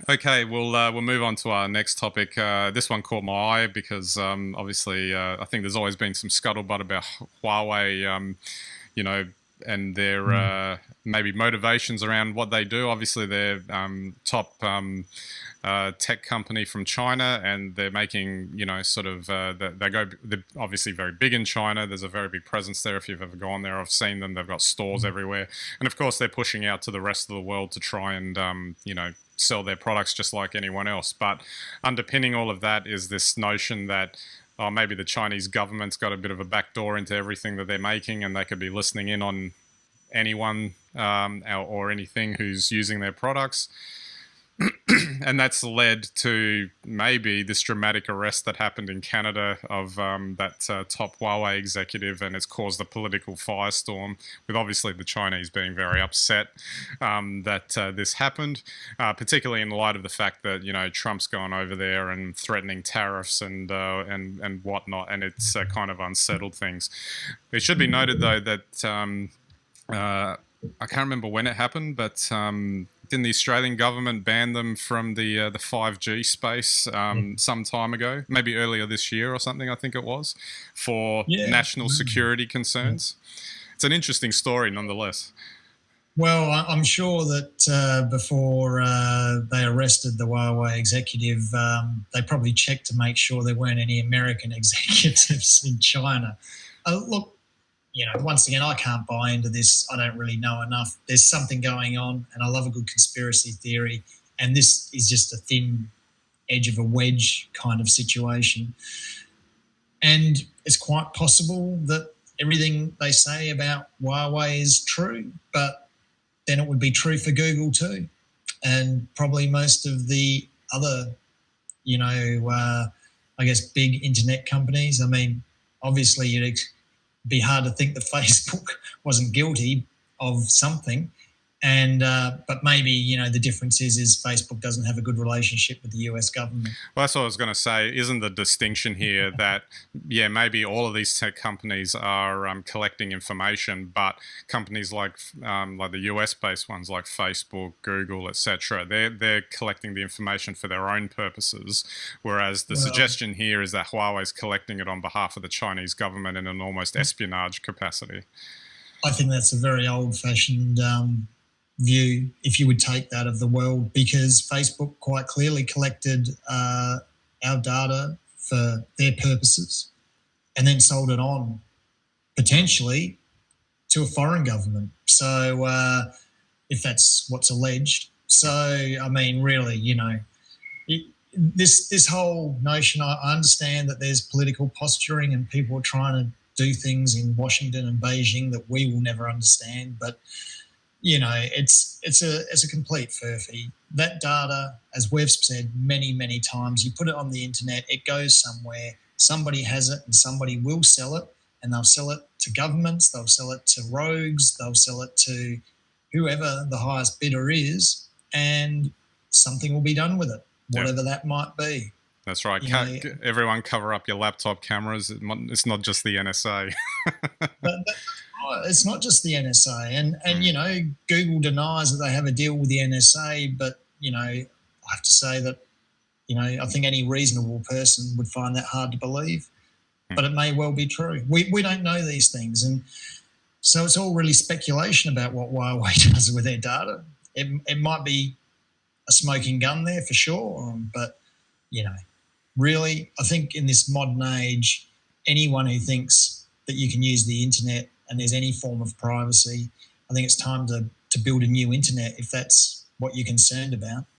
Okay, we'll move on to our next topic. This one caught my eye because obviously I think there's always been some scuttlebutt about Huawei, you know, and their Mm. maybe motivations around what they do. Obviously, they're top tech company from China, and they're making, sort of they're obviously very big in China. There's a very big presence there. If you've ever gone there, I've seen them. They've got stores everywhere, and of course, they're pushing out to the rest of the world to try and sell their products just like anyone else. But underpinning all of that is this notion that maybe the Chinese government's got a bit of a backdoor into everything that they're making, and they could be listening in on anyone or anything who's using their products. And that's led to maybe this dramatic arrest that happened in Canada of that top Huawei executive, and it's caused a political firestorm, with obviously the Chinese being very upset that this happened, particularly in light of the fact that Trump's gone over there and threatening tariffs and whatnot, and it's kind of unsettled things. It should be noted though that I can't remember when it happened, but didn't the Australian government ban them from the 5G space some time ago, maybe earlier this year or something? I think it was, for Yeah. national security concerns. It's an interesting story, nonetheless. Well, I'm sure that before they arrested the Huawei executive, they probably checked to make sure there weren't any American executives in China. Look, once again, I can't buy into this. I don't really know enough. There's something going on, and I love a good conspiracy theory. And this is just a thin edge of a wedge kind of situation. And it's quite possible that everything they say about Huawei is true, but then it would be true for Google too. And probably most of the other, I guess, big internet companies. I mean, obviously, you'd be hard to think that Facebook wasn't guilty of something. And but maybe the difference is Facebook doesn't have a good relationship with the US government. Well, that's what I was going to say. Isn't the distinction here that, yeah, maybe all of these tech companies are collecting information, but companies like the US-based ones like Facebook, Google, etc., they're collecting the information for their own purposes, whereas the Well, suggestion here is that Huawei's collecting it on behalf of the Chinese government in an almost espionage capacity. I think that's a very old-fashioned view, if you would take that of the world, because Facebook quite clearly collected our data for their purposes and then sold it on potentially to a foreign government. So if that's what's alleged. So, I mean, really, this whole notion, I understand that there's political posturing and people are trying to do things in Washington and Beijing that we will never understand, but it's a complete furphy. That data, as we've said many times, you put it on the internet, it goes somewhere, somebody has it and somebody will sell it, and they'll sell it to governments, they'll sell it to rogues, they'll sell it to whoever the highest bidder is, and something will be done with it, Yeah. whatever that might be. That's right. You know, Everyone cover up your laptop cameras. It's not just the NSA. it's not just the NSA, and Google denies that they have a deal with the NSA, but I have to say that I think any reasonable person would find that hard to believe, but it may well be true. We don't know these things, and so it's all really speculation about what Huawei does with their data. It might be a smoking gun there for sure, but really, I think in this modern age, anyone who thinks that you can use the internet and there's any form of privacy, I think it's time to build a new internet if that's what you're concerned about.